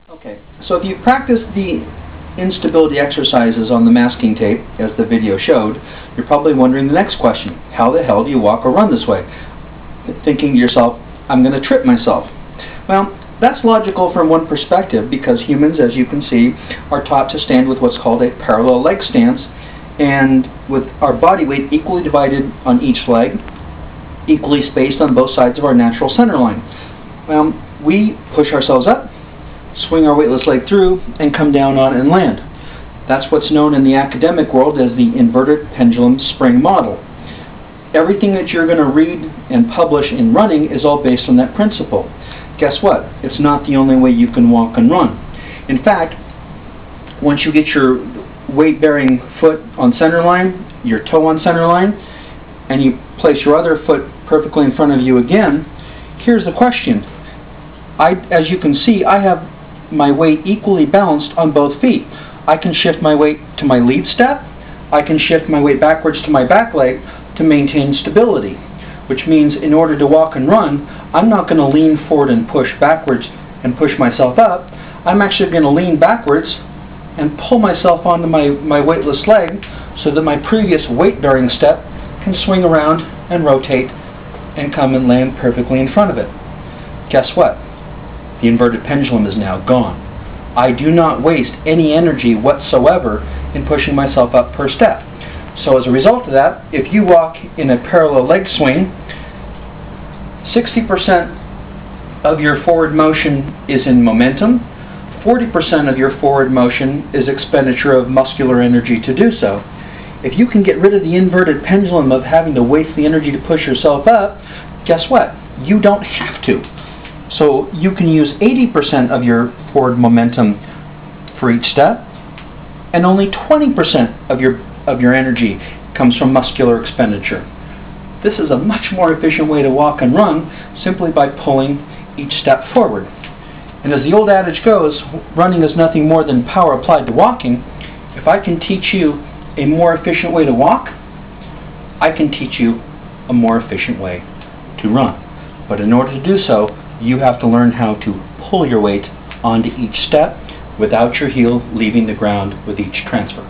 Okay, so if you practice the instability exercises on the masking tape, as the video showed, you're probably wondering the next question. How the hell do you walk or run this way? Thinking to yourself, I'm going to trip myself. Well, that's logical from one perspective, because humans, as you can see, are taught to stand with what's called a parallel leg stance, and with our body weight equally divided on each leg, equally spaced on both sides of our natural center line. We push ourselves up, swing our weightless leg through, and come down on and land. That's what's known in the academic world as the inverted pendulum spring model. Everything that you're going to read and publish in running is all based on that principle. Guess what? It's not the only way you can walk and run. In fact, once you get your weight-bearing foot on center line, your toe on center line, and you place your other foot perfectly in front of you again, here's the question. As you can see, I have my weight equally balanced on both feet. I can shift my weight to my lead step. I can shift my weight backwards to my back leg to maintain stability, which means in order to walk and run, I'm not going to lean forward and push backwards and push myself up. I'm actually going to lean backwards and pull myself onto my weightless leg so that my previous weight-bearing step can swing around and rotate and come and land perfectly in front of it. Guess what? The inverted pendulum is now gone. I do not waste any energy whatsoever in pushing myself up per step. So as a result of that, if you walk in a parallel leg swing, 60% of your forward motion is in momentum, 40% of your forward motion is expenditure of muscular energy to do so. If you can get rid of the inverted pendulum of having to waste the energy to push yourself up, guess what? You don't have to. So you can use 80% of your forward momentum for each step, and only 20% of your energy comes from muscular expenditure. This is a much more efficient way to walk and run, simply by pulling each step forward. And as the old adage goes, running is nothing more than power applied to walking. If I can teach you a more efficient way to walk, I can teach you a more efficient way to run. But in order to do so, you have to learn how to pull your weight onto each step without your heel leaving the ground with each transfer.